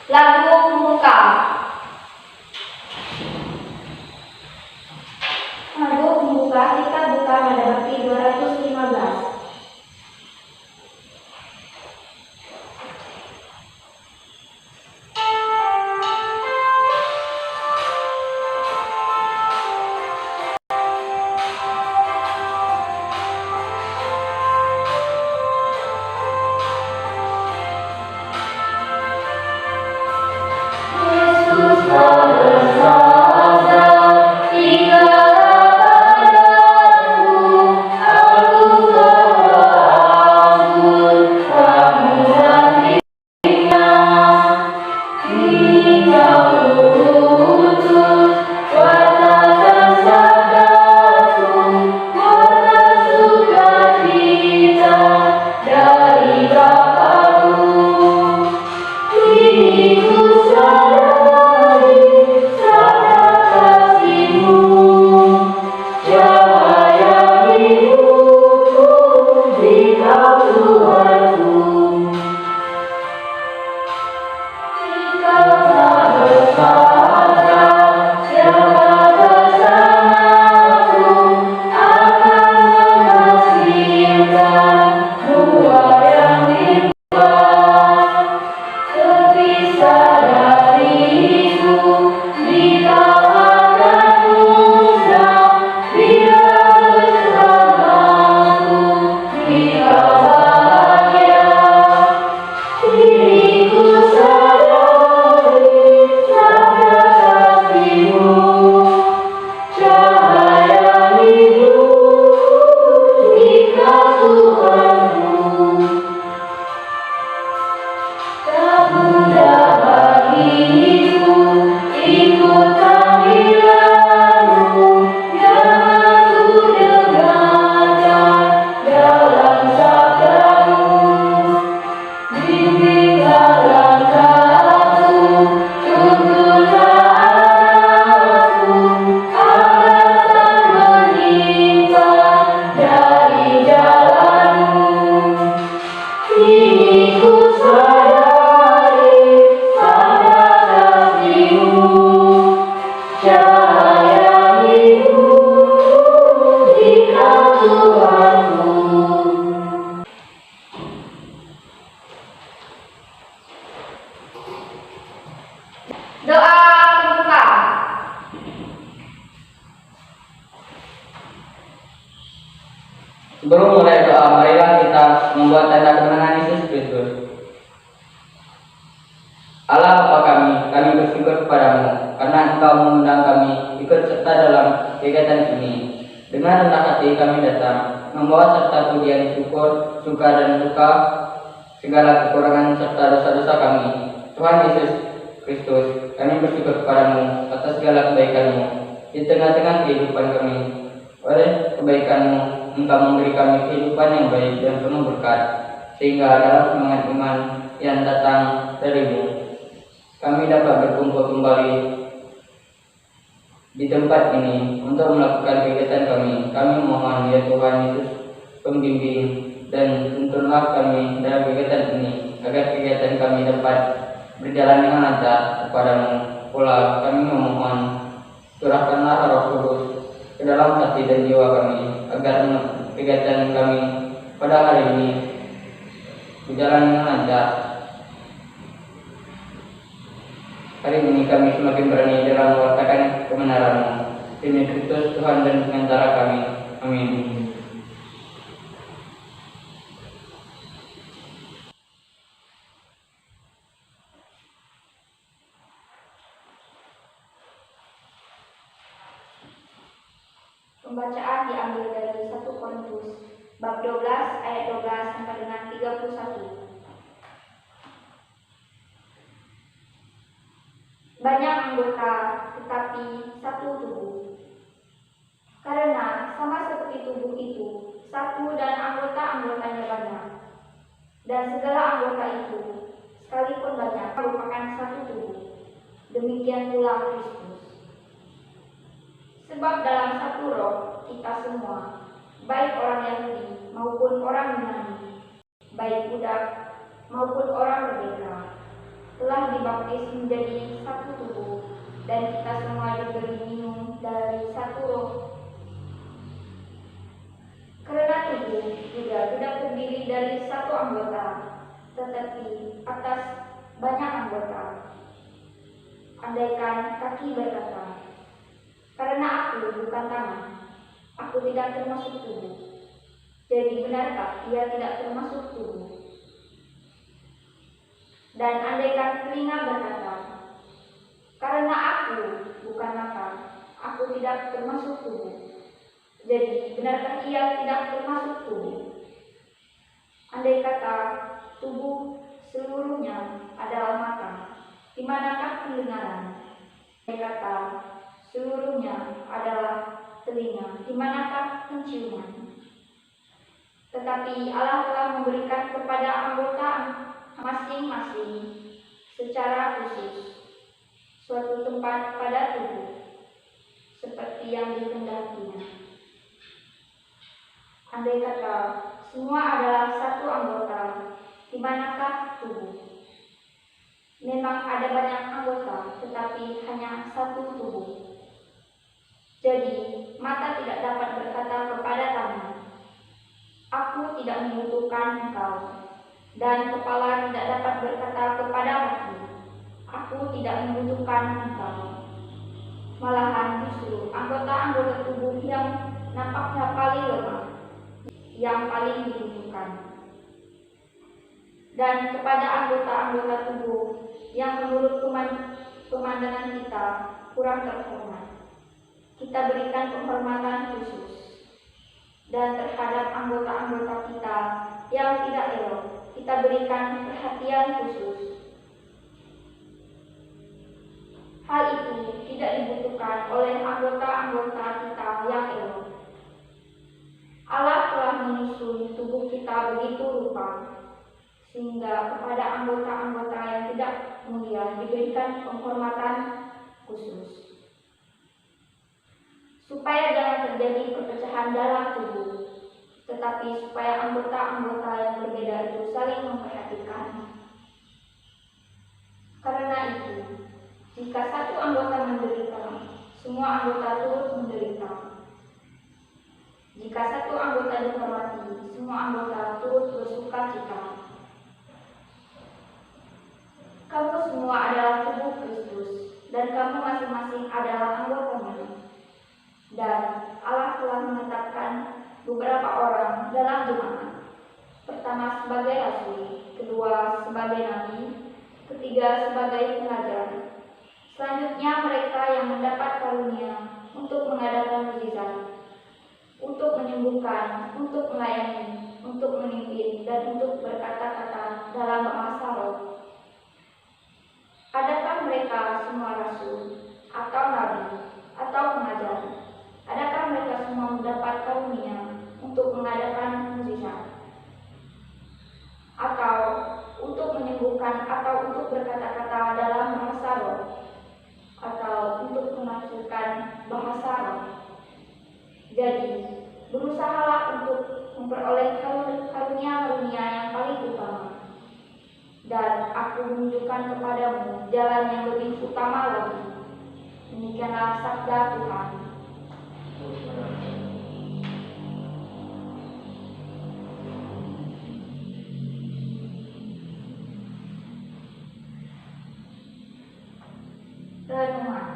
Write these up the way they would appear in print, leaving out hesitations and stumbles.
Lagu Pembuka. Lagu Pembuka kita buka pada bakti 215. Doa pembuka. Sebelum mulai doa, marilah kita membuat tanda kemenangan Yesus Kristus. Allah Bapa kami bersyukur kepadamu karena Engkau mengundang kami ikut serta dalam kegiatan ini. Dengan rendah hati kami datang, membawa serta pujian syukur, suka dan duka, segala kekurangan serta dosa-dosa kami. Tuhan Yesus Kristus, kami bersyukur kepadamu atas segala kebaikan-Mu di tengah-tengah kehidupan kami. Oleh kebaikan-Mu, Engkau memberi kami kehidupan yang baik dan penuh berkat, sehingga dalam semangat iman yang datang dari-Mu, kami dapat berkumpul kembali di tempat ini untuk melakukan kegiatan kami. Kami mohon ya Tuhan Yesus, pembimbing dan tuntunlah kami dalam kegiatan ini, agar kegiatan kami dapat berjalan dengan lancar kepadamu. Pula kami memohon, curahkanlah Roh Kudus ke dalam hati dan jiwa kami, agar kegiatan kami pada hari ini berjalan dengan lancar. Hari ini kami semakin berani dalam mewartakan kebenaran-Mu. Demi Kristus Tuhan dan pengantara kami. Amin. Pembacaan diambil dari 1 Korintus bab 12 ayat 12 sampai dengan 31. Banyak anggota tetapi satu tubuh. Karena sama seperti tubuh itu satu dan anggota-anggotanya banyak. Dan segala anggota itu sekalipun banyak merupakan satu tubuh. Demikian pula Kristus. Sebab dalam satu roh kita semua, baik orang Yahudi maupun orang Yunani, baik budak maupun orang merdeka, telah dibaptis menjadi satu tubuh, dan kita semua diberi minum dari satu roh. Karena tubuh juga tidak terdiri dari satu anggota, tetapi atas banyak anggota. Andaikan kaki berkata, "Karena aku bukan tangan, aku tidak termasuk tubuh." Jadi benarkah ia tidak termasuk tubuh? Dan andaikan telinga berkata, "Karena aku bukan mata, aku tidak termasuk tubuh." Jadi benarkah ia tidak termasuk tubuh? Andai kata tubuh seluruhnya adalah mata, di manakah pendengaran? Andai kata seluruhnya adalah telinga, di manakah penciuman? Tetapi Allah telah memberikan kepada anggota masing-masing secara khusus suatu tempat pada tubuh, seperti yang dikehendakinya. Andai kata semua adalah satu anggota, di manakah tubuh? Memang ada banyak anggota, tetapi hanya satu tubuh. Jadi, mata tidak dapat berkata kepada tangan, "Aku tidak membutuhkan engkau." Dan kepala tidak dapat berkata kepada kaki, "Aku tidak membutuhkan engkau." Malahan justru anggota-anggota tubuh yang nampaknya paling lemah, yang paling dibutuhkan. Dan kepada anggota-anggota tubuh yang menurut pemandangan kita kurang terhormat, kita berikan penghormatan khusus. Dan terhadap anggota-anggota kita yang tidak elok, kita berikan perhatian khusus. Hal itu tidak dibutuhkan oleh anggota-anggota kita yang elok. Allah telah menyusun tubuh kita begitu rupa, sehingga kepada anggota-anggota yang tidak mulia diberikan penghormatan khusus, supaya jangan terjadi perpecahan dalam tubuh, tetapi supaya anggota-anggota yang berbeda itu saling memperhatikan. Karena itu, jika satu anggota menderita, semua anggota turut menderita. Jika satu anggota dihormati, semua anggota turut bersukacita. Kamu semua adalah tubuh Kristus, dan kamu masing-masing adalah anggotanya. Dan Allah telah menetapkan beberapa orang dalam jemaat. Pertama sebagai rasul, kedua sebagai nabi, ketiga sebagai pengajar. Selanjutnya mereka yang mendapat karunia untuk mengadakan mukjizat, untuk menyembuhkan, untuk melayani, untuk memimpin, dan untuk berkata-kata dalam bahasa roh. Adakah mereka semua rasul, atau nabi, atau pengajar? Adakah mereka semua mendapat karunia untuk mengadakan mukjizat, atau untuk menyembuhkan, atau untuk berkata-kata dalam bahasa roh, atau untuk menafsirkan bahasa roh? Jadi, berusahalah untuk memperoleh karunia-karunia yang paling utama. Dan aku menunjukkan kepadamu jalan yang lebih utama lagi. Demikianlah sabda Tuhan. Renungan.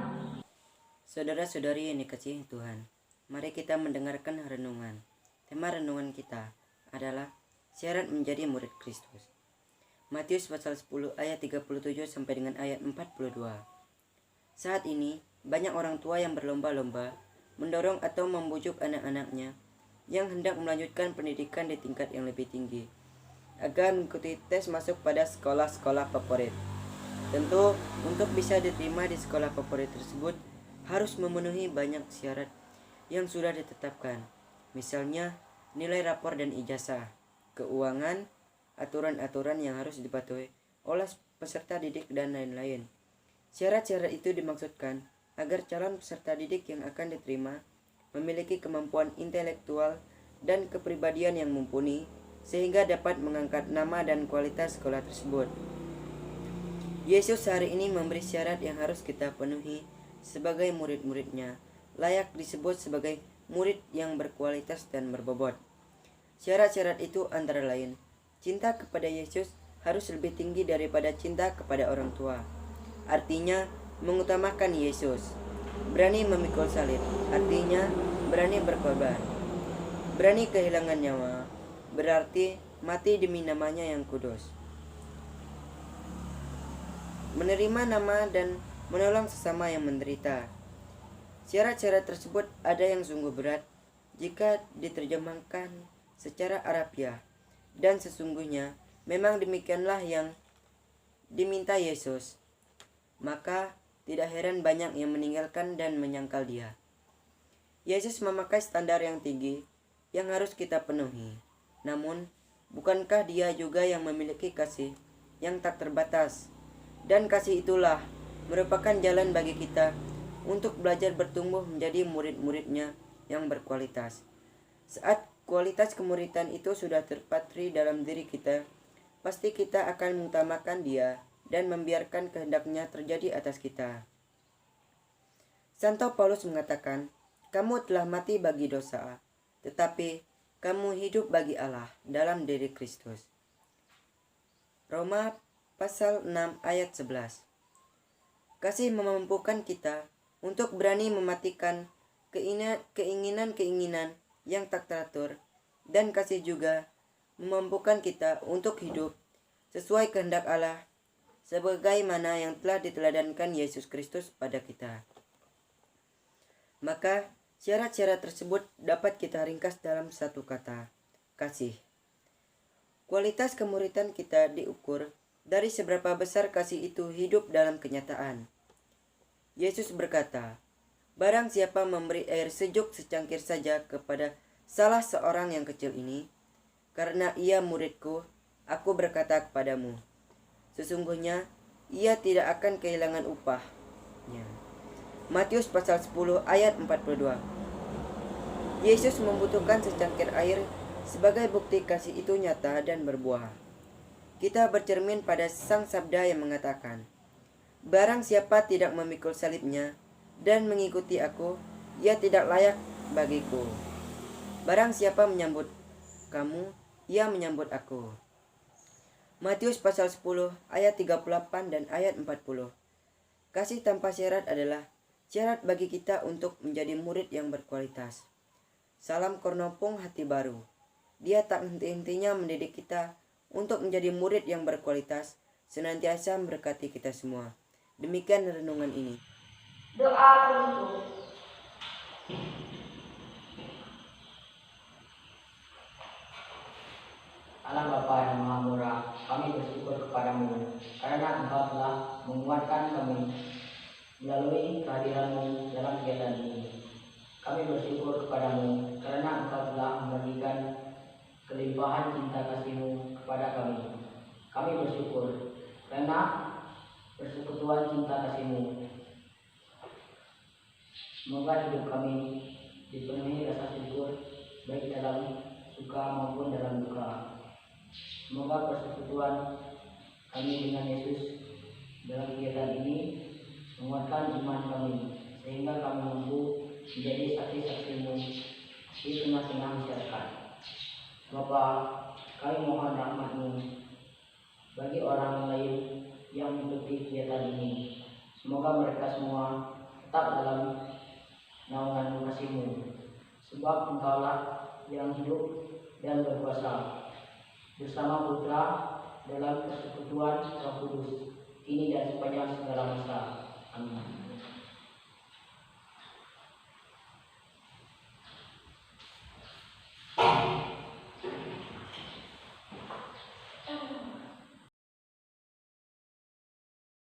Saudara-saudari yang dikasihi Tuhan, mari kita mendengarkan renungan. Tema renungan kita adalah syarat menjadi murid Kristus. Matius pasal 10 ayat 37 sampai dengan ayat 42. Saat ini, banyak orang tua yang berlomba-lomba mendorong atau membujuk anak-anaknya yang hendak melanjutkan pendidikan di tingkat yang lebih tinggi agar mengikuti tes masuk pada sekolah-sekolah favorit. Tentu, untuk bisa diterima di sekolah favorit tersebut harus memenuhi banyak syarat yang sudah ditetapkan. Misalnya, nilai rapor dan ijazah, keuangan, aturan-aturan yang harus dipatuhi oleh peserta didik, dan lain-lain. Syarat-syarat itu dimaksudkan agar calon peserta didik yang akan diterima memiliki kemampuan intelektual dan kepribadian yang mumpuni sehingga dapat mengangkat nama dan kualitas sekolah tersebut. Yesus hari ini memberi syarat yang harus kita penuhi sebagai murid-muridnya, layak disebut sebagai murid yang berkualitas dan berbobot. Syarat-syarat itu antara lain, cinta kepada Yesus harus lebih tinggi daripada cinta kepada orang tua. Artinya, mengutamakan Yesus. Berani memikul salib, artinya berani berkorban. Berani kehilangan nyawa, berarti mati demi namanya yang kudus. Menerima nama dan menolong sesama yang menderita. Syarat-syarat tersebut ada yang sungguh berat jika diterjemahkan secara Arabiah, dan sesungguhnya memang demikianlah yang diminta Yesus. Maka tidak heran banyak yang meninggalkan dan menyangkal Dia. Yesus memakai standar yang tinggi yang harus kita penuhi. Namun, bukankah Dia juga yang memiliki kasih yang tak terbatas? Dan kasih itulah merupakan jalan bagi kita untuk belajar bertumbuh menjadi murid-muridnya yang berkualitas. Saat kualitas kemuridan itu sudah terpatri dalam diri kita, pasti kita akan mengutamakan Dia dan membiarkan kehendaknya terjadi atas kita. Santo Paulus mengatakan, "Kamu telah mati bagi dosa, tetapi kamu hidup bagi Allah dalam diri Kristus." Roma pasal 6 ayat 11. Kasih memampukan kita untuk berani mematikan keinginan-keinginan yang tak teratur, dan kasih juga memampukan kita untuk hidup sesuai kehendak Allah sebagaimana yang telah diteladankan Yesus Kristus pada kita. Maka syarat-syarat tersebut dapat kita ringkas dalam satu kata, kasih. Kualitas kemuridan kita diukur dari seberapa besar kasih itu hidup dalam kenyataan. Yesus berkata, "Barang siapa memberi air sejuk secangkir saja kepada salah seorang yang kecil ini, karena ia muridku, aku berkata kepadamu, sesungguhnya ia tidak akan kehilangan upahnya." Matius pasal 10 ayat 42. Yesus membutuhkan secangkir air sebagai bukti kasih itu nyata dan berbuah. Kita bercermin pada Sang Sabda yang mengatakan, "Barang siapa tidak memikul salibnya dan mengikuti aku, ia tidak layak bagiku. Barang siapa menyambut kamu, ia menyambut aku." Matius pasal 10 ayat 38 dan ayat 40. Kasih tanpa syarat adalah syarat bagi kita untuk menjadi murid yang berkualitas. Salam Kornopong hati baru. Dia tak henti-hentinya mendidik kita untuk menjadi murid yang berkualitas, senantiasa memberkati kita semua. Demikian renungan ini. Doa penutup. Allah Bapa yang Maha Murah, kami bersyukur kepadamu karena Engkau telah menguatkan kami melalui kehadiran-Mu dalam kegiatan ini. Kami bersyukur kepadamu karena Engkau telah membagikan kelimpahan cinta kasih-Mu kepada kami. Kami bersyukur karena persekutuan cinta kasih-Mu. Semoga hidup kami dipenuhi rasa syukur baik dalam suka maupun dalam duka. Semoga persekutuan kami dengan Yesus dalam kegiatan ini menguatkan iman kami, sehingga kami mampu menjadi saksi-saksi-Mu di tengah-tengah masyarakat. Bapa, kami mohon rahmat-Mu bagi orang lain yang mengikuti kegiatan ini. Semoga mereka semua tetap dalam naungan kasih-Mu, sebab Engkaulah yang hidup dan berkuasa bersama Putra dalam persekutuan Roh Kudus, kini dan sepanjang segala masa. Amin.